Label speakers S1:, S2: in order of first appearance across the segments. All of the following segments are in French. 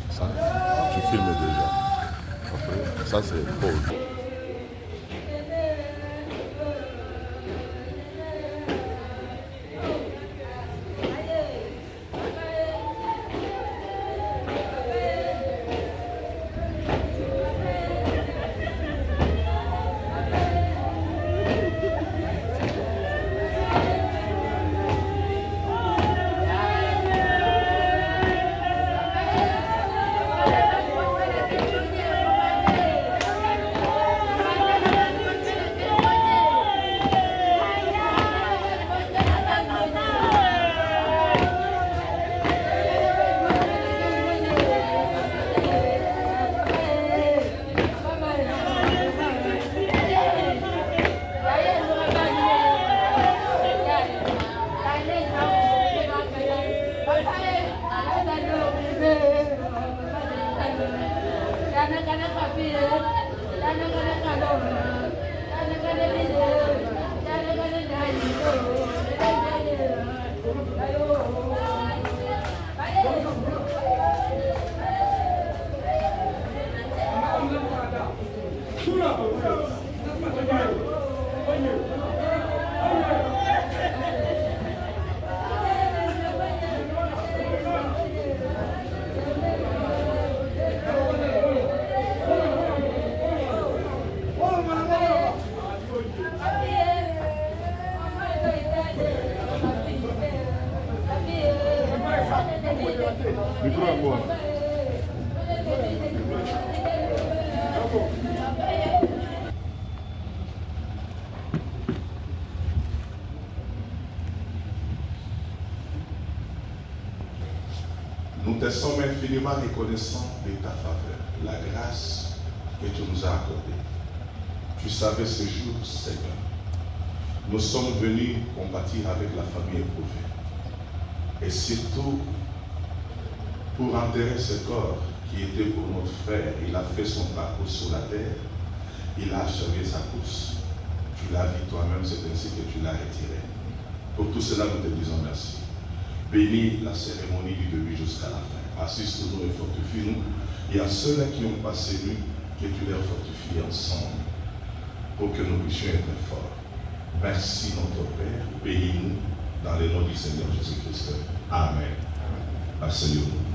S1: Ça, tu filmes déjà. Ok. Ça, c'est Paul.
S2: Nous te sommes infiniment reconnaissants de ta faveur, la grâce que tu nous as accordée. Tu savais ce jour, Seigneur. Nous sommes venus compatir avec la famille éprouvée. Et surtout, pour enterrer ce corps qui était pour notre frère, il a fait son parcours sur la terre, il a achevé sa course. Tu l'as vu toi-même, c'est ainsi que tu l'as retiré. Pour tout cela, nous te disons merci. Bénis la cérémonie du début jusqu'à la fin. Assiste-nous et fortifie-nous. Et à ceux-là qui ont passé nuit, que tu les fortifies ensemble pour que nous puissions être forts. Merci notre Père. Bénis-nous dans le nom du Seigneur Jésus-Christ. Amen. Asseyons-nous.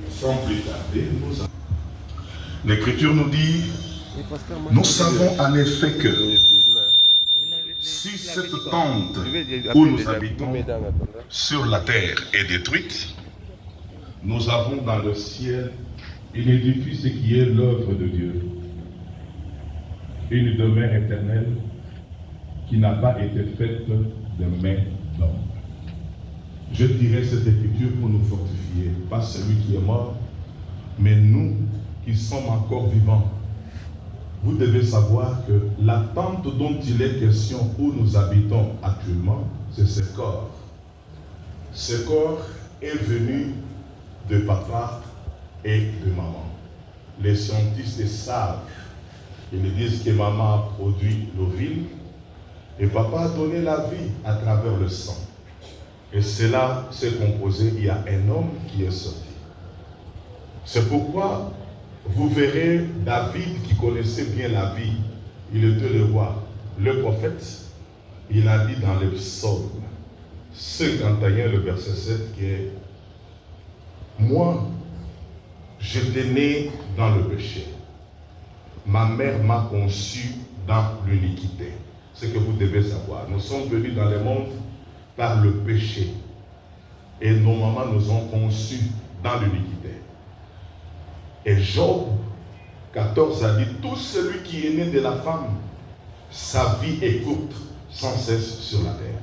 S2: Sans plus tarder, l'Écriture nous dit, nous savons en effet que si cette tente où nous habitons sur la terre est détruite, nous avons dans le ciel un édifice qui est l'œuvre de Dieu, une demeure éternelle qui n'a pas été faite de main d'homme. Je dirais cette écriture pour nous fortifier, pas celui qui est mort, mais nous qui sommes encore vivants. Vous devez savoir que la tente dont il est question où nous habitons actuellement, c'est ce corps. Ce corps est venu de papa et de maman. Les scientifiques savent, ils disent que maman a produit l'ovule et papa a donné la vie à travers le sang. Et cela s'est composé, il y a un homme qui est sorti. C'est pourquoi vous verrez David qui connaissait bien la vie, il était le roi, le prophète, il a dit dans le psaume 51, le verset 7, qui est « Moi, j'étais né dans le péché. Ma mère m'a conçu dans l'iniquité. » Ce que vous devez savoir. Nous sommes venus dans le monde par le péché. Et nos mamans nous ont conçus dans l'iniquité. Et Job 14 a dit, tout celui qui est né de la femme, sa vie est courte, sans cesse sur la terre.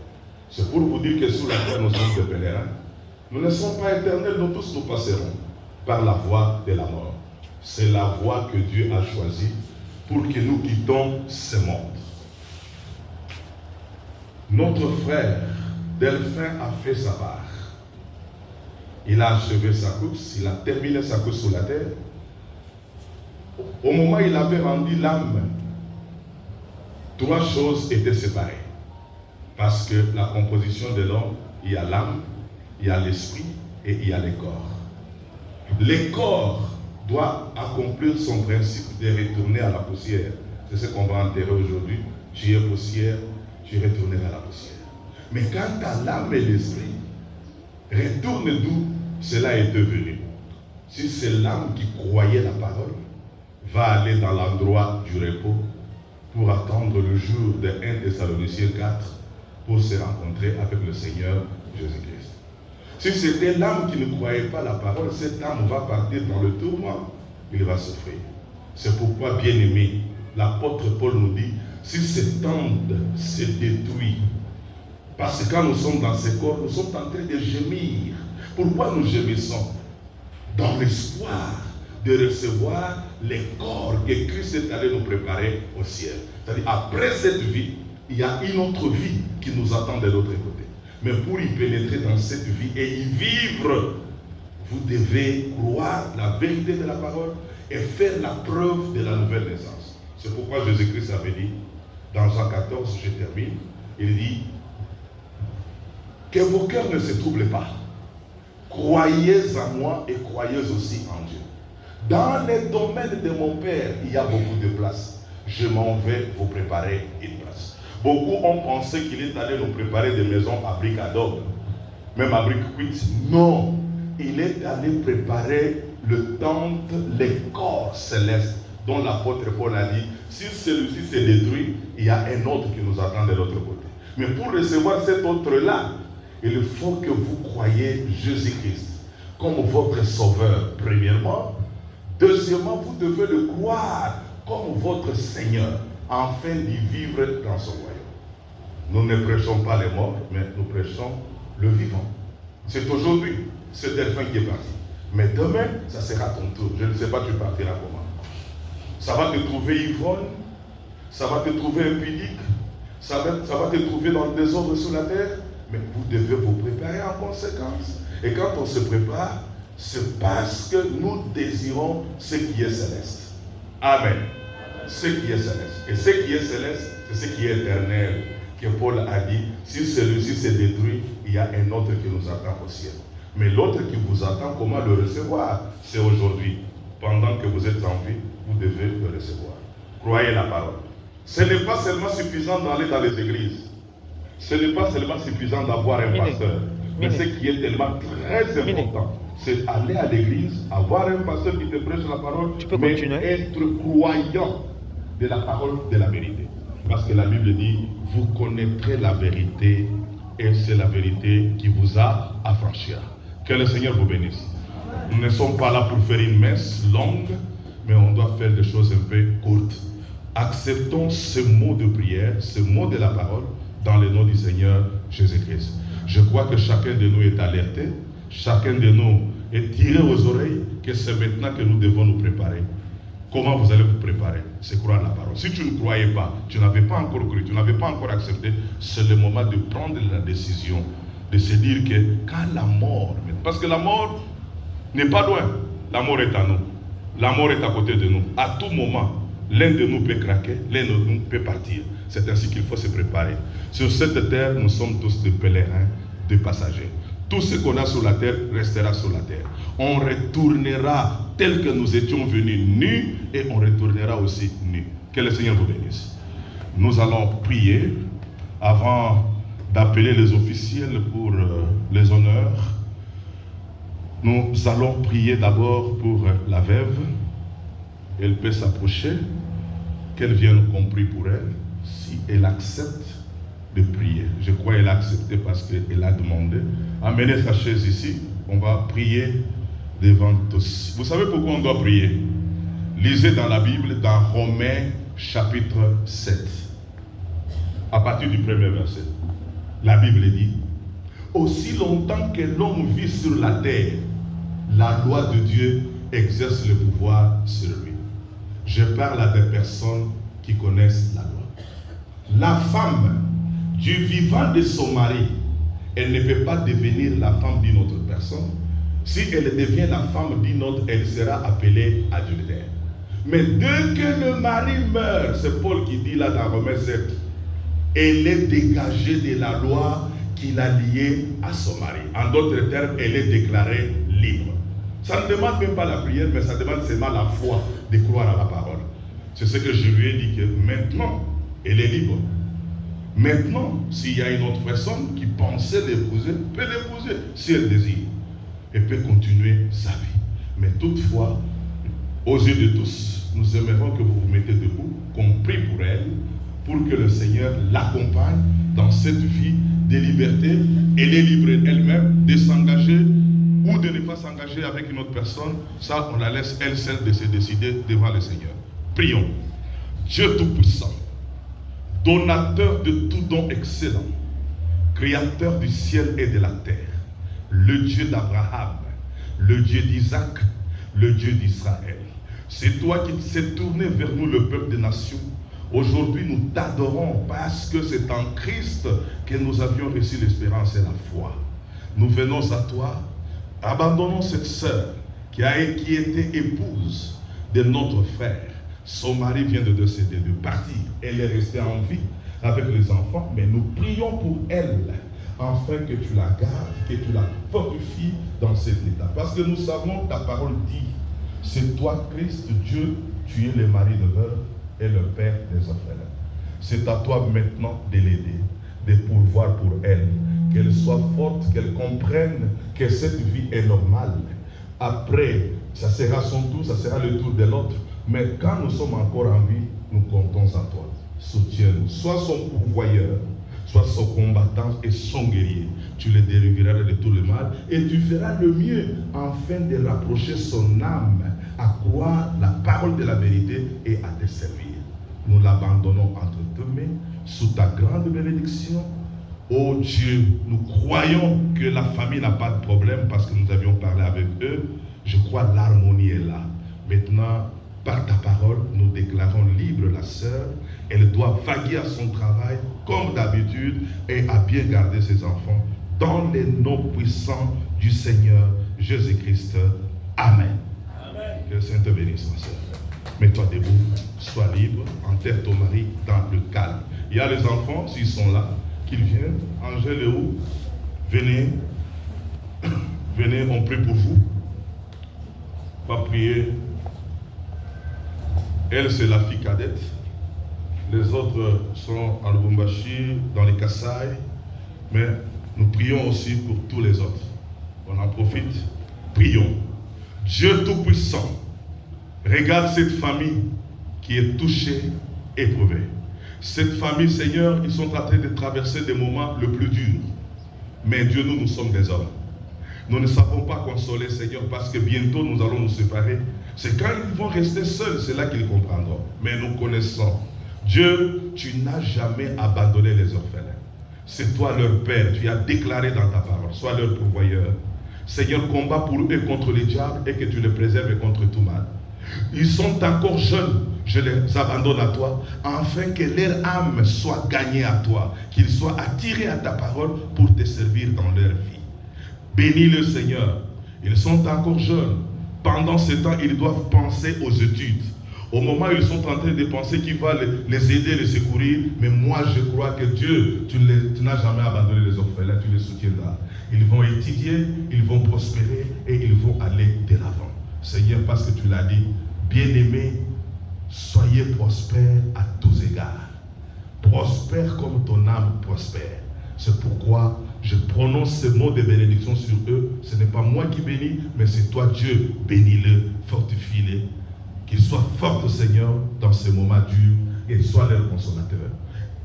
S2: C'est pour vous dire que sur la terre, nous sommes des pèlerins. Nous ne sommes pas éternels, nous tous nous passerons par la voie de la mort. C'est la voie que Dieu a choisie pour que nous quittons ce monde. Notre frère Delphin a fait sa part. Il a achevé sa course, il a terminé sa course sur la terre. Au moment où il avait rendu l'âme, trois choses étaient séparées. Parce que la composition de l'homme, il y a l'âme, il y a l'esprit et il y a le corps. Le corps doit accomplir son principe de retourner à la poussière. C'est ce qu'on va enterrer aujourd'hui. Tu es poussière, tu retourneras à la poussière. Mais quant à l'âme et l'esprit, retourne d'où cela est devenu. Si c'est l'âme qui croyait la parole, va aller dans l'endroit du repos pour attendre le jour de 1 Thessaloniciens 4 pour se rencontrer avec le Seigneur Jésus-Christ. Si c'était l'âme qui ne croyait pas la parole, cette âme va partir dans le tourment, il va souffrir. C'est pourquoi, bien aimé, l'apôtre Paul nous dit, si cette tente se détruit, parce que quand nous sommes dans ce corps, nous sommes en train de gémir. Pourquoi nous gémissons? Dans l'espoir de recevoir les corps que Christ est allé nous préparer au ciel. C'est-à-dire, après cette vie, il y a une autre vie qui nous attend de l'autre côté. Mais pour y pénétrer dans cette vie et y vivre, vous devez croire la vérité de la parole et faire la preuve de la nouvelle naissance. C'est pourquoi Jésus-Christ avait dit, dans Jean 14, je termine, il dit, que vos cœurs ne se troublent pas. Croyez en moi et croyez aussi en Dieu. Dans les domaines de mon Père, il y a beaucoup de place. Je m'en vais vous préparer une place. Beaucoup ont pensé qu'il est allé nous préparer des maisons à briques adobe, même à briques cuites. Non, il est allé préparer le temple, les corps célestes, dont l'apôtre Paul a dit, si celui-ci s'est détruit, il y a un autre qui nous attend de l'autre côté. Mais pour recevoir cet autre-là, il faut que vous croyiez Jésus-Christ comme votre sauveur, premièrement. Deuxièmement, vous devez le croire comme votre Seigneur, afin d'y vivre dans son royaume. Nous ne prêchons pas les morts, mais nous prêchons le vivant. C'est aujourd'hui, c'est Delphin qui est parti. Mais demain, ça sera ton tour. Je ne sais pas, tu partiras comment. Ça va te trouver ivrogne, ça va te trouver impudique, ça va te trouver dans le désordre sur la terre. Mais vous devez vous préparer en conséquence. Et quand on se prépare, c'est parce que nous désirons ce qui est céleste. Amen. Ce qui est céleste. Et ce qui est céleste, c'est ce qui est éternel. Que Paul a dit, si celui-ci s'est détruit, il y a un autre qui nous attend au ciel. Mais l'autre qui vous attend, comment le recevoir? C'est aujourd'hui. Pendant que vous êtes en vie, vous devez le recevoir. Croyez la parole. Ce n'est pas seulement suffisant d'aller dans les églises. Ce n'est pas seulement suffisant d'avoir un pasteur. Mais ce qui est tellement très important, c'est aller à l'église, avoir un pasteur qui te prêche la parole, mais être croyant de la parole de la vérité. Parce que la Bible dit, vous connaîtrez la vérité et c'est la vérité qui vous a affranchis. Que le Seigneur vous bénisse. Nous ne sommes pas là pour faire une messe longue, mais on doit faire des choses un peu courtes. Acceptons ce mot de prière, ce mot de la parole, dans le nom du Seigneur Jésus-Christ. Je crois que chacun de nous est alerté, chacun de nous est tiré aux oreilles, que c'est maintenant que nous devons nous préparer. Comment vous allez vous préparer? C'est croire la parole. Si tu ne croyais pas, tu n'avais pas encore cru, tu n'avais pas encore accepté, c'est le moment de prendre la décision, de se dire que quand la mort, parce que la mort n'est pas loin, la mort est à nous, la mort est à côté de nous. À tout moment, l'un de nous peut craquer, l'un de nous peut partir. C'est ainsi qu'il faut se préparer. Sur cette terre, nous sommes tous des pèlerins, des passagers. Tout ce qu'on a sur la terre restera sur la terre. On retournera tel que nous étions venus nus et on retournera aussi nus. Que le Seigneur vous bénisse. Nous allons prier avant d'appeler les officiels pour les honneurs. Nous allons prier d'abord pour la veuve. Elle peut s'approcher, qu'elle vienne compris pour elle. Si elle accepte de prier, je crois qu'elle a accepté parce qu'elle a demandé. Amenez sa chaise ici, on va prier devant tous. Vous savez pourquoi on doit prier? Lisez dans la Bible, dans Romains chapitre 7, à partir du premier verset. La Bible dit, aussi longtemps que l'homme vit sur la terre, la loi de Dieu exerce le pouvoir sur lui. Je parle à des personnes qui connaissent la loi. La femme du vivant de son mari, elle ne peut pas devenir la femme d'une autre personne. Si elle devient la femme d'une autre, elle sera appelée adultère. Mais dès que le mari meurt, c'est Paul qui dit là dans Romains 7, elle est dégagée de la loi qui l'a liée à son mari. En d'autres termes, elle est déclarée libre. Ça ne demande même pas la prière, mais ça demande seulement la foi de croire à la parole. C'est ce que je lui ai dit, que maintenant, elle est libre. Maintenant, s'il y a une autre personne qui pensait l'épouser, peut l'épouser si elle désire. Elle peut continuer sa vie. Mais toutefois, aux yeux de tous, nous aimerons que vous vous mettez debout, qu'on prie pour elle, pour que le Seigneur l'accompagne dans cette vie de liberté. Elle est libre elle-même de s'engager ou de ne pas s'engager avec une autre personne. Ça, on la laisse elle seule de se décider devant le Seigneur. Prions. Dieu Tout-Puissant, donateur de tout don excellent, créateur du ciel et de la terre, le Dieu d'Abraham, le Dieu d'Isaac, le Dieu d'Israël. C'est toi qui t'es tourné vers nous, le peuple des nations. Aujourd'hui, nous t'adorons parce que c'est en Christ que nous avions reçu l'espérance et la foi. Nous venons à toi, abandonnons cette sœur qui était épouse de notre frère. Son mari vient de décéder, de partir. Elle est restée en vie avec les enfants, mais nous prions pour elle, afin que tu la gardes, que tu la fortifies dans cet état. Parce que nous savons, ta parole dit, c'est toi, Christ, Dieu, tu es le mari de veuve et le père des orphelins. C'est à toi maintenant de l'aider, de pourvoir pour elle, qu'elle soit forte, qu'elle comprenne que cette vie est normale. Après, ça sera son tour, ça sera le tour de l'autre. Mais quand nous sommes encore en vie, nous comptons à toi. Soutiens-nous. Sois son pourvoyeur, sois son combattant et son guerrier. Tu le délivreras de tout le mal et tu feras le mieux afin de rapprocher son âme à croire la parole de la vérité et à te servir. Nous l'abandonnons entre tes mains, sous ta grande bénédiction. Oh Dieu, nous croyons que la famille n'a pas de problème parce que nous avions parlé avec eux. Je crois que l'harmonie est là. Maintenant, par ta parole, nous déclarons libre la sœur. Elle doit vaguer à son travail comme d'habitude et à bien garder ses enfants dans les noms puissants du Seigneur Jésus-Christ. Amen. Amen. Que le Seigneur te bénisse, ma sœur. Mets-toi debout, sois libre, enterre ton mari dans le calme. Il y a les enfants, s'ils sont là, qu'ils viennent. Angèle est où? Venez. Venez, on prie pour vous. On va prier. Elle, c'est la fille cadette. Les autres sont en Lubumbashi, dans les Kasaï. Mais nous prions aussi pour tous les autres. On en profite. Prions. Dieu Tout-Puissant, regarde cette famille qui est touchée, éprouvée. Cette famille, Seigneur, ils sont en train de traverser des moments les plus durs. Mais Dieu, nous sommes des hommes. Nous ne savons pas consoler, Seigneur, parce que bientôt nous allons nous séparer. C'est quand ils vont rester seuls, c'est là qu'ils comprendront. Mais nous connaissons. Dieu, tu n'as jamais abandonné les orphelins. C'est toi leur Père. Tu as déclaré dans ta parole. Sois leur pourvoyeur. Seigneur, combat pour eux contre les diables et que tu les préserves contre tout mal. Ils sont encore jeunes. Je les abandonne à toi, afin que leur âme soit gagnée à toi, qu'ils soient attirés à ta parole pour te servir dans leur vie. Bénis le Seigneur. Ils sont encore jeunes. Pendant ce temps, ils doivent penser aux études. Au moment où ils sont en train de penser qu'il va les aider, les secourir, mais moi je crois que Dieu, tu n'as jamais abandonné les orphelins, tu les soutiendras. Ils vont étudier, ils vont prospérer et ils vont aller de l'avant. Seigneur, parce que tu l'as dit, bien-aimés, soyez prospères à tous égards. Prospère comme ton âme prospère. C'est pourquoi je prononce ce mot de bénédiction sur eux. Ce n'est pas moi qui bénis, mais c'est toi Dieu. Bénis-le, fortifie-les. Qu'ils soient forts, Seigneur, dans ces moments durs et sois leur consolateur.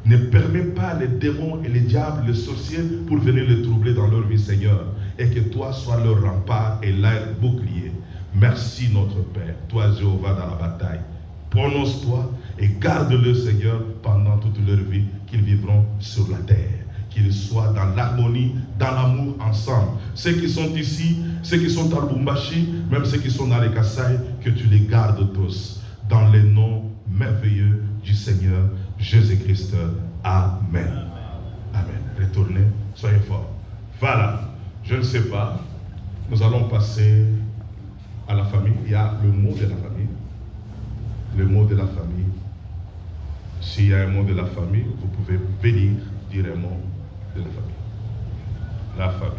S2: Ne permets pas les démons et les diables, les sorciers, pour venir les troubler dans leur vie, Seigneur. Et que toi sois leur rempart et leur bouclier. Merci, notre Père. Toi, Jéhovah, dans la bataille. Prononce-toi et garde-le, Seigneur, pendant toute leur vie, qu'ils vivront sur la terre. Qu'ils soient dans l'harmonie, dans l'amour ensemble. Ceux qui sont ici, ceux qui sont à Lubumbashi, même ceux qui sont dans les Kasaï, que tu les gardes tous. Dans les noms merveilleux du Seigneur Jésus-Christ. Amen. Amen. Retournez, soyez forts. Voilà. Je ne sais pas. Nous allons passer à la famille. Il y a le mot de la famille. Le mot de la famille. S'il y a un mot de la famille, vous pouvez bénir, dire un mot de la famille. La famille.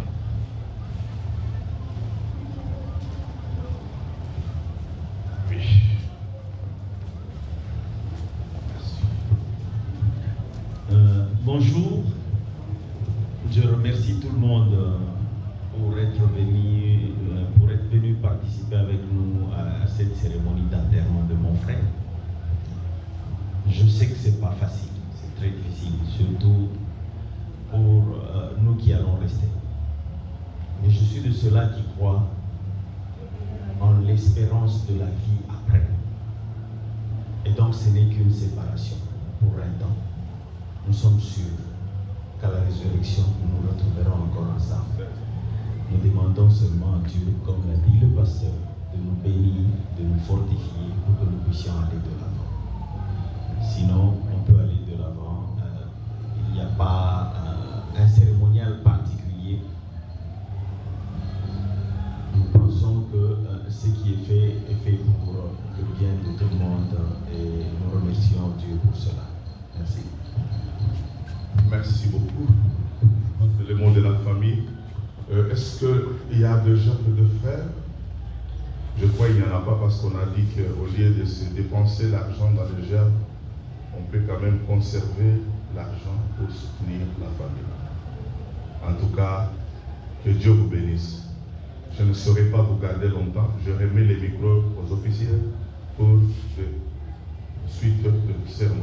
S3: participer avec nous à cette cérémonie d'enterrement de mon frère. Je sais que c'est pas facile, c'est très difficile, surtout pour nous qui allons rester. Mais je suis de ceux-là qui croient en l'espérance de la vie après. Et donc ce n'est qu'une séparation pour un temps. Nous sommes sûrs qu'à la résurrection, nous nous retrouverons encore ensemble. Nous demandons seulement à Dieu, comme l'a dit le pasteur, de nous bénir, de nous fortifier pour que nous puissions aller de l'avant. Sinon, on peut aller de l'avant. Il n'y a pas un cérémonial particulier. Nous pensons que ce qui est fait pour le bien de tout le monde et nous remercions Dieu pour cela. Merci.
S2: Merci beaucoup. C'est le mot de la famille. Est-ce qu'il y a déjà peu de frères? Je crois qu'il n'y en a pas parce qu'on a dit qu'au lieu de se dépenser l'argent dans le germe, on peut quand même conserver l'argent pour soutenir la famille. En tout cas, que Dieu vous bénisse. Je ne saurais pas vous garder longtemps. Je remets les micros aux officiels pour la suite de la cérémonie.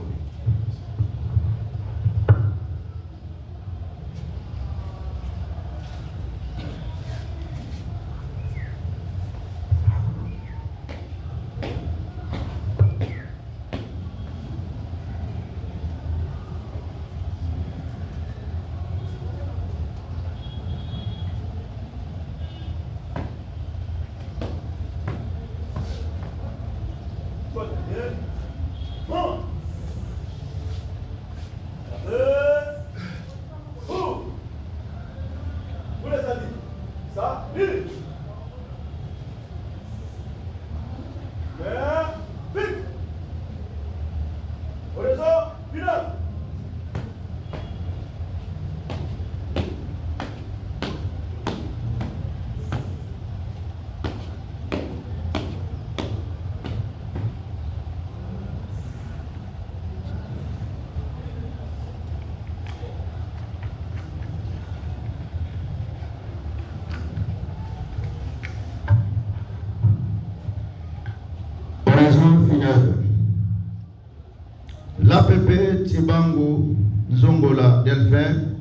S4: L'APP Tibango Nzongola Delphin,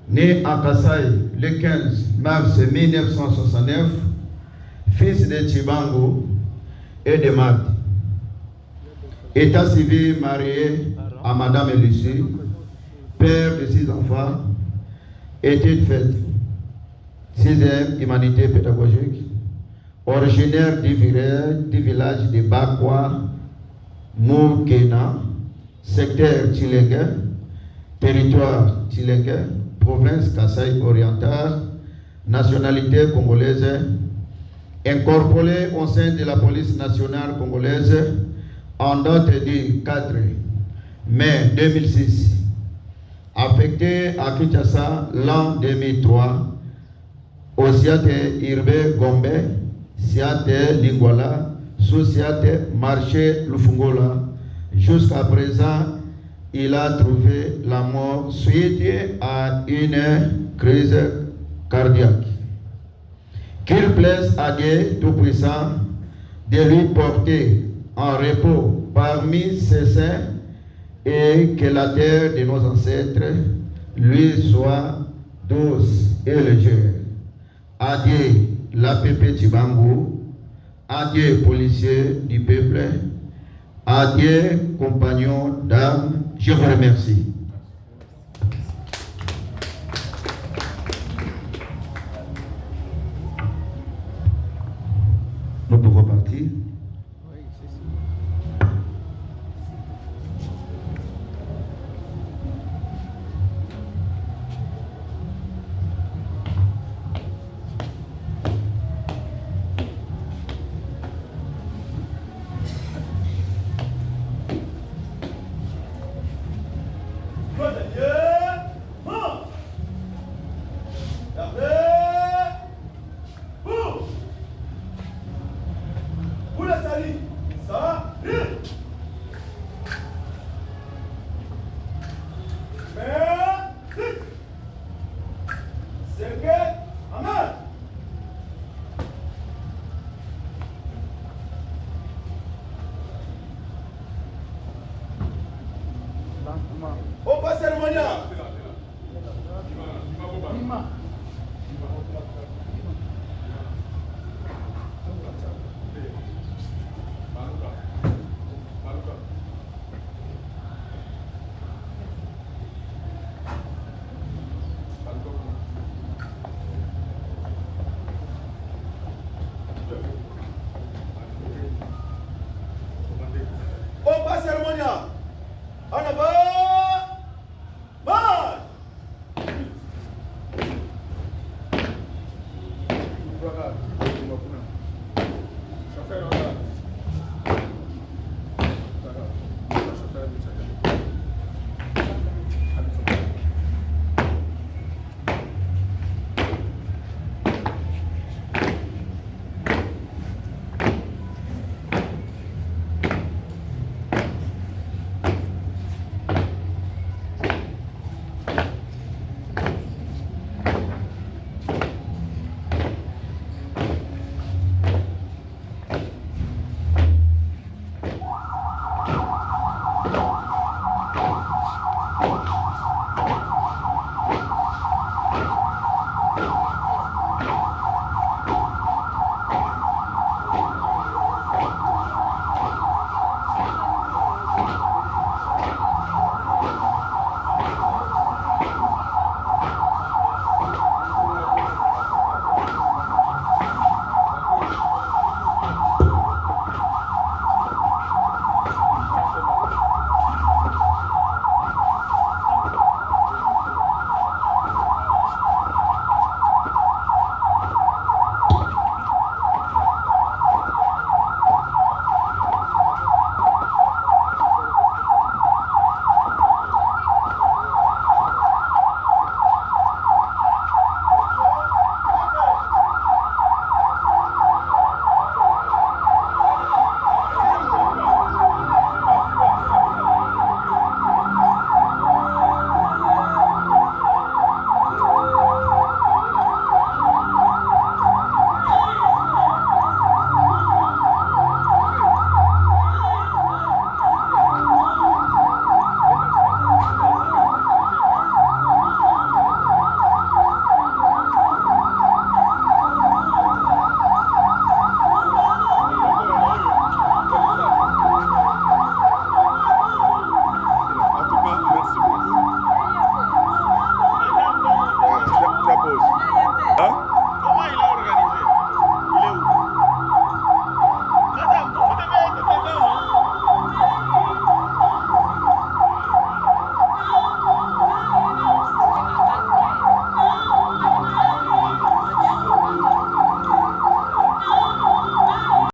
S4: né à Kasaï le 15 mars 1969, fils de Tibango et de Mat. État civil marié à Madame Lucie, père de 6 enfants, études faites, 6e humanité pédagogique, originaire du village de Bakwa, Moukena, secteur Tchilengue, territoire Tchilengue, province Kasaï orientale, nationalité congolaise, incorporé au sein de la police nationale congolaise en date du 4 mai 2006, affecté à Kinshasa l'an 2003, au Siate Irbe Gombe, Siate Lingwala, sous Siate Marché Lufungola. Jusqu'à présent, il a trouvé la mort suite à une crise cardiaque. Qu'il plaise à Dieu Tout-Puissant de lui porter en repos parmi ses saints et que la terre de nos ancêtres lui soit douce et légère. Adieu l'APP Tibango, adieu policiers du peuple, adieu compagnons d'âme, je vous remercie. Nous pouvons partir.
S5: cérémonial. Pompa cérémonial. En avant. Marche. Ça fait